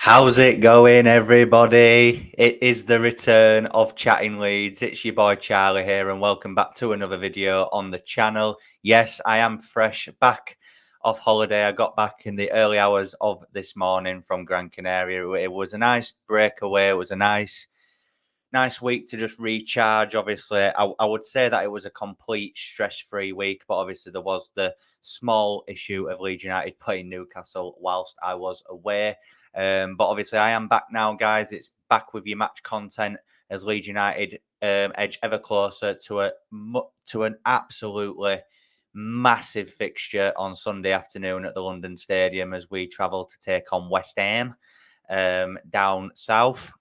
How's it going, everybody? It is the return of Chatting Leeds. It's your boy Charlie here, and welcome back to another video on the channel. Yes, I am fresh back off holiday. I got back in the early hours of this morning from Gran Canaria. It was a nice breakaway. It was a nice week to just recharge. Obviously, I would say that it was a complete stress-free week, but obviously there was the small issue of Leeds United playing Newcastle whilst I was away. But obviously, I am back now, guys. It's back with your match content as Leeds United edge ever closer to an absolutely massive fixture on Sunday afternoon at the London Stadium as we travel to take on West Ham down south.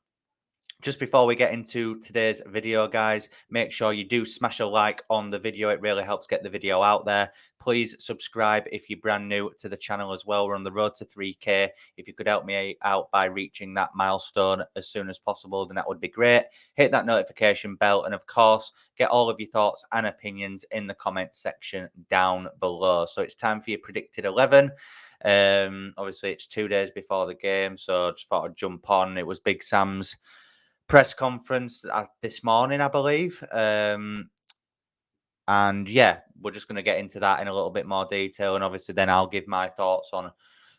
Just before we get into today's video, guys, make sure you do smash a like on the video. It really helps get the video out there. Please subscribe if you're brand new to the channel as well. We're on the road to 3K. If you could help me out by reaching that milestone as soon as possible, then that would be great. Hit that notification bell. And of course, get all of your thoughts and opinions in the comment section down below. So it's time for your predicted 11. Obviously, it's 2 days before the game, so I just thought I'd jump on. It was Big Sam's press conference this morning, I believe. And yeah, we're just going to get into that in a little bit more detail. And obviously, then I'll give my thoughts on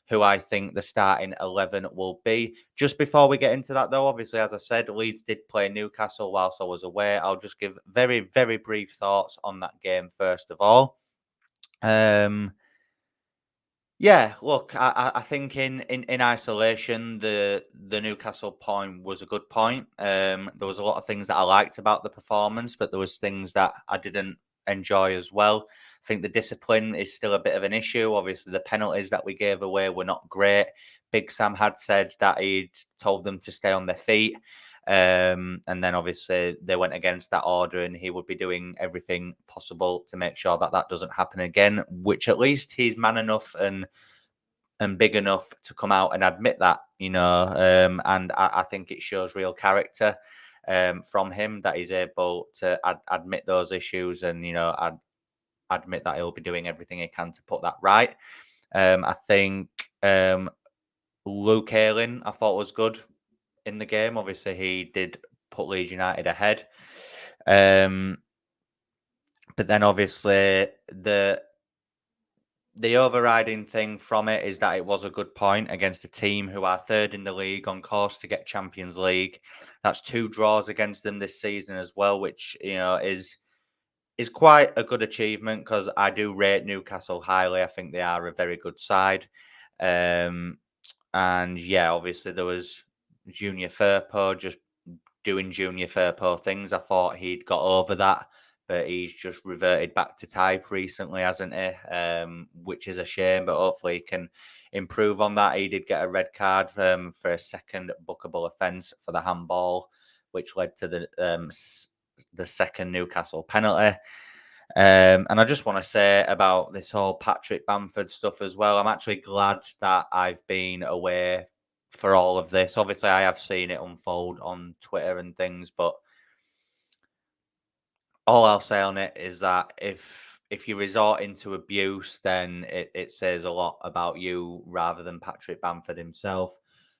who I think the starting 11 will be. Just before we get into that, though, obviously, as I said, Leeds did play Newcastle whilst I was away. I'll just give very, very brief thoughts on that game first of all. Yeah, look, I think in isolation, the Newcastle point was a good point. There was a lot of things that I liked about the performance, but there was things that I didn't enjoy as well. I think the discipline is still a bit of an issue. Obviously, the penalties that we gave away were not great. Big Sam had said that he'd told them to stay on their feet. And then obviously they went against that order, and he would be doing everything possible to make sure that that doesn't happen again, which at least he's man enough and big enough to come out and admit that, and I think it shows real character from him that he's able to admit those issues and, admit that he'll be doing everything he can to put that right. I think Luke Ayling, I thought was good in the game. Obviously, he did put Leeds United ahead. But then obviously the overriding thing from it is that it was a good point against a team who are third in the league, on course to get Champions League. That's 2 draws against them this season as well, which is quite a good achievement because I do rate Newcastle highly. I think they are a very good side. And yeah, obviously there was Junior Firpo just doing Junior Firpo things. I thought he'd got over that, but he's just reverted back to type recently, hasn't he? Which is a shame, but hopefully he can improve on that. He did get a red card for a second bookable offence for the handball, which led to the second Newcastle penalty. And I just want to say about this whole Patrick Bamford stuff as well. I'm actually glad that I've been away for all of this. Obviously, I have seen it unfold on Twitter and things, but all I'll say on it is that if you resort into abuse, then it says a lot about you rather than Patrick Bamford himself.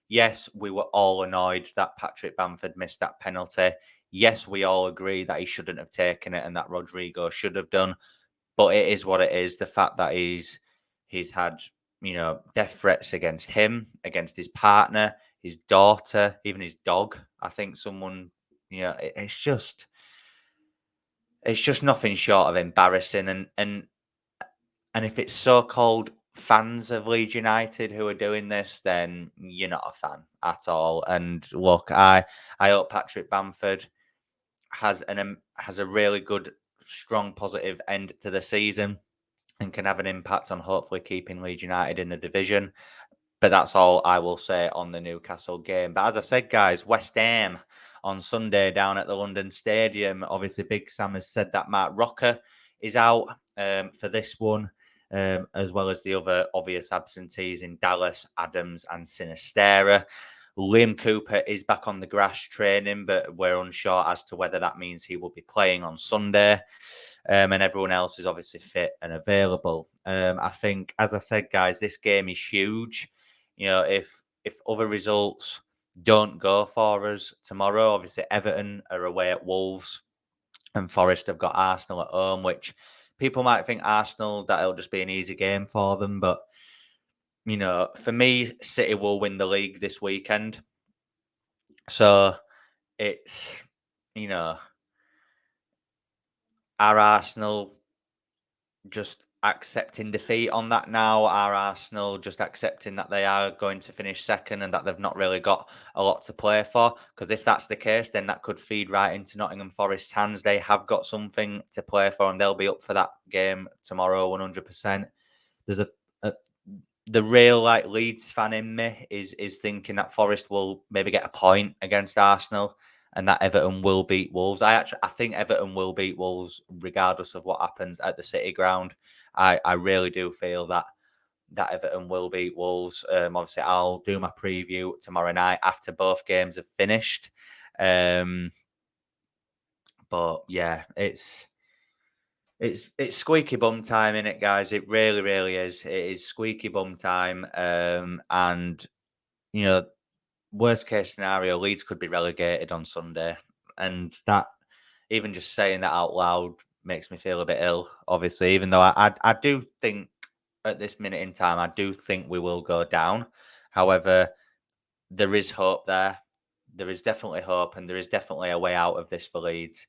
Yes, we were all annoyed that Patrick Bamford missed that penalty. Yes, we all agree that he shouldn't have taken it and that Rodrigo should have done. But it is what it is. The fact that he's had, death threats against him, against his partner, his daughter, even his dog. I think someone, it's just nothing short of embarrassing. And if it's so-called fans of Leeds United who are doing this, then you're not a fan at all. And look, I hope Patrick Bamford has a really good, strong, positive end to the season and can have an impact on hopefully keeping Leeds United in the division. But that's all I will say on the Newcastle game. But as I said, guys, West Ham on Sunday down at the London Stadium. Obviously, Big Sam has said that Mark Roca is out for this one, as well as the other obvious absentees in Dallas, Adams and Sinistera. Liam Cooper is back on the grass training, but we're unsure as to whether that means he will be playing on Sunday. And everyone else is obviously fit and available. I think, as I said, guys, this game is huge. If if other results don't go for us tomorrow, obviously Everton are away at Wolves and Forest have got Arsenal at home, which people might think Arsenal, that'll just be an easy game for them. But, for me, City will win the league this weekend. So it's, you know, are Arsenal just accepting defeat on that now? Are Arsenal just accepting that they are going to finish second and that they've not really got a lot to play for? Because if that's the case, then that could feed right into Nottingham Forest's hands. They have got something to play for and they'll be up for that game tomorrow 100%. There's a the real Leeds fan in me is thinking that Forest will maybe get a point against Arsenal and that Everton will beat Wolves. I think Everton will beat Wolves regardless of what happens at the City ground. I really do feel that Everton will beat Wolves. Obviously, I'll do my preview tomorrow night after both games have finished. But yeah, it's squeaky bum time, in it, guys. It really, really is. It is squeaky bum time. And you know, worst case scenario, Leeds could be relegated on Sunday, and that even just saying that out loud makes me feel a bit ill. Obviously, even though I do think at this minute in time, I do think we will go down. However, there is hope there. There is definitely hope, and there is definitely a way out of this for Leeds.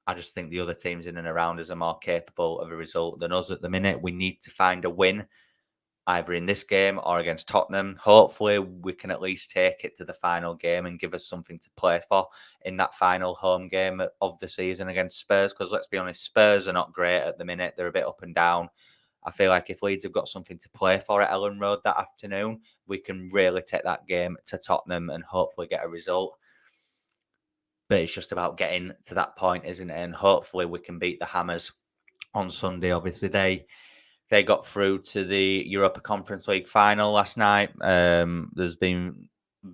I just think the other teams in and around us are more capable of a result than us at the minute. We need to find a win either in this game or against Tottenham. Hopefully, we can at least take it to the final game and give us something to play for in that final home game of the season against Spurs. Because let's be honest, Spurs are not great at the minute. They're a bit up and down. I feel like if Leeds have got something to play for at Ellen Road that afternoon, we can really take that game to Tottenham and hopefully get a result. But it's just about getting to that point, isn't it? And hopefully we can beat the Hammers on Sunday. Obviously, they got through to the Europa Conference League final last night. There's been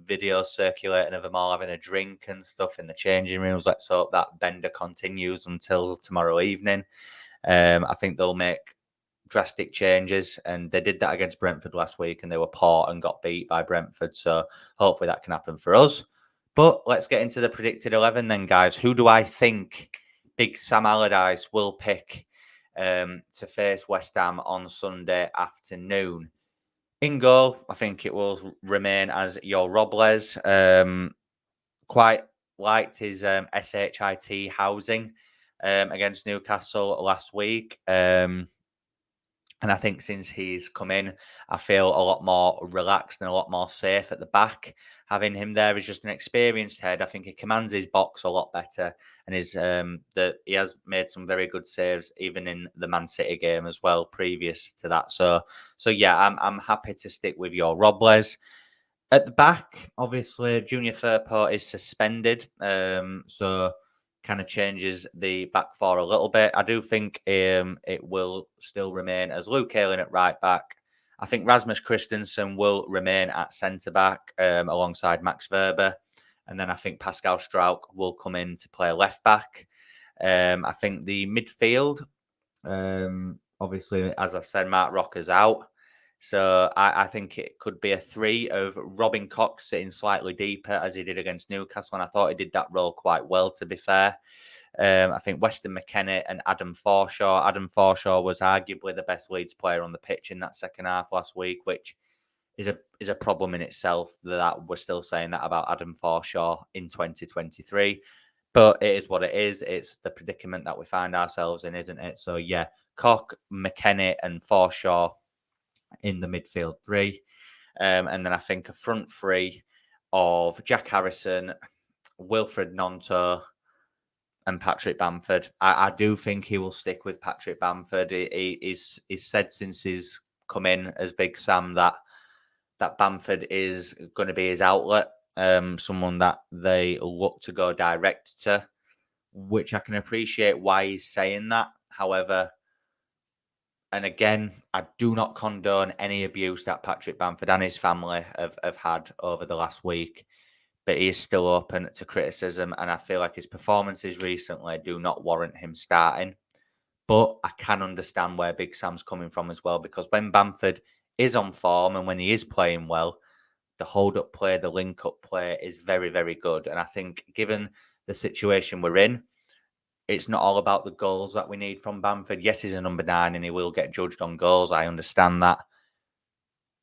videos circulating of them all having a drink and stuff in the changing rooms. Let's hope that bender continues until tomorrow evening. I think they'll make drastic changes, and they did that against Brentford last week, and they were poor and got beat by Brentford. So hopefully that can happen for us. But let's get into the predicted 11 then, guys. Who do I think Big Sam Allardyce will pick to face West Ham on Sunday afternoon? In goal, I think it will remain as your Robles. Quite liked his SHIT housing against Newcastle last week. And I think since he's come in, I feel a lot more relaxed and a lot more safe at the back. Having him there is just an experienced head. I think he commands his box a lot better, and he has made some very good saves even in the Man City game as well previous to that. So yeah, I'm happy to stick with your Robles. At the back, obviously, Junior Firpo is suspended, so kind of changes the back four a little bit. I do think it will still remain as Luke Ayling at right back. I think Rasmus Christensen will remain at centre back alongside Max Verber. And then I think Pascal Struijk will come in to play left back. I think the midfield, obviously, as I said, Mark Roca's out. So I think it could be a three of Robin Cox sitting slightly deeper as he did against Newcastle. And I thought he did that role quite well, to be fair. I think Weston McKennie and Adam Forshaw. Adam Forshaw was arguably the best Leeds player on the pitch in that second half last week, which is a problem in itself that we're still saying that about Adam Forshaw in 2023. But it is what it is. It's the predicament that we find ourselves in, isn't it? So yeah, Koch, McKennie and Forshaw in the midfield three. And then I think a front three of Jack Harrison, Wilfred Gnonto, and Patrick Bamford. I do think he will stick with Patrick Bamford. He's said since he's come in as Big Sam that Bamford is going to be his outlet, someone that they look to go direct to, which I can appreciate why he's saying that. However, and again, I do not condone any abuse that Patrick Bamford and his family have had over the last week, but he is still open to criticism, and I feel like his performances recently do not warrant him starting. But I can understand where Big Sam's coming from as well, because when Bamford is on form and when he is playing well, the hold-up play, the link-up play is very, very good. And I think given the situation we're in, it's not all about the goals that we need from Bamford. Yes, he's a number 9 and he will get judged on goals. I understand that.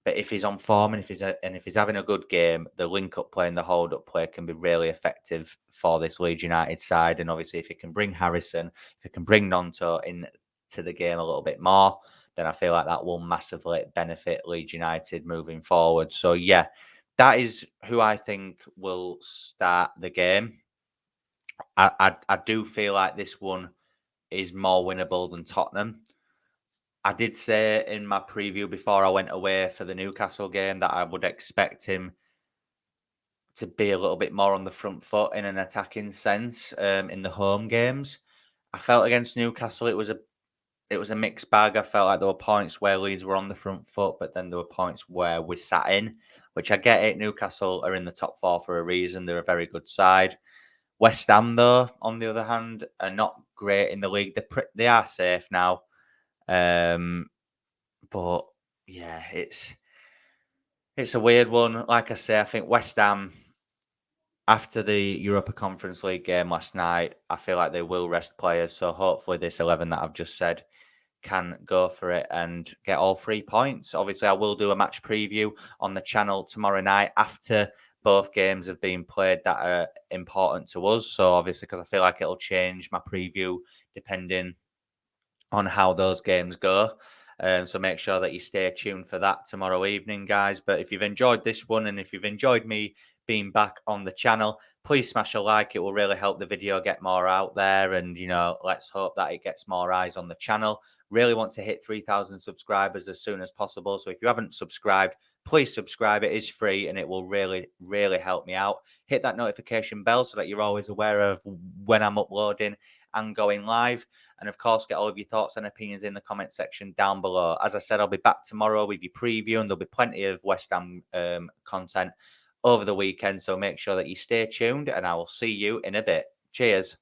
But if he's on form and if he's having a good game, the link-up play and the hold-up play can be really effective for this Leeds United side. And obviously, if he can bring Harrison, if he can bring Nonto into the game a little bit more, then I feel like that will massively benefit Leeds United moving forward. So yeah, that is who I think will start the game. I do feel like this one is more winnable than Tottenham. I did say in my preview before I went away for the Newcastle game that I would expect him to be a little bit more on the front foot in an attacking sense in the home games. I felt against Newcastle it was a mixed bag. I felt like there were points where Leeds were on the front foot, but then there were points where we sat in, which I get it. Newcastle are in the top 4 for a reason. They're a very good side. West Ham, though, on the other hand, are not great in the league. They are safe now. But yeah, it's a weird one. Like I say, I think West Ham, after the Europa Conference League game last night, I feel like they will rest players. So hopefully this 11 that I've just said can go for it and get all 3 points. Obviously, I will do a match preview on the channel tomorrow night after both games have been played that are important to us. So obviously, because I feel like it'll change my preview depending on how those games go. So make sure that you stay tuned for that tomorrow evening, guys. But if you've enjoyed this one and if you've enjoyed me being back on the channel, please smash a like. It will really help the video get more out there. And, let's hope that it gets more eyes on the channel. Really want to hit 3,000 subscribers as soon as possible. So if you haven't subscribed, please subscribe. It is free and it will really, really help me out. Hit that notification bell so that you're always aware of when I'm uploading and going live. And of course, get all of your thoughts and opinions in the comment section down below. As I said, I'll be back tomorrow with your preview, and there'll be plenty of West Ham content over the weekend. So make sure that you stay tuned, and I will see you in a bit. Cheers.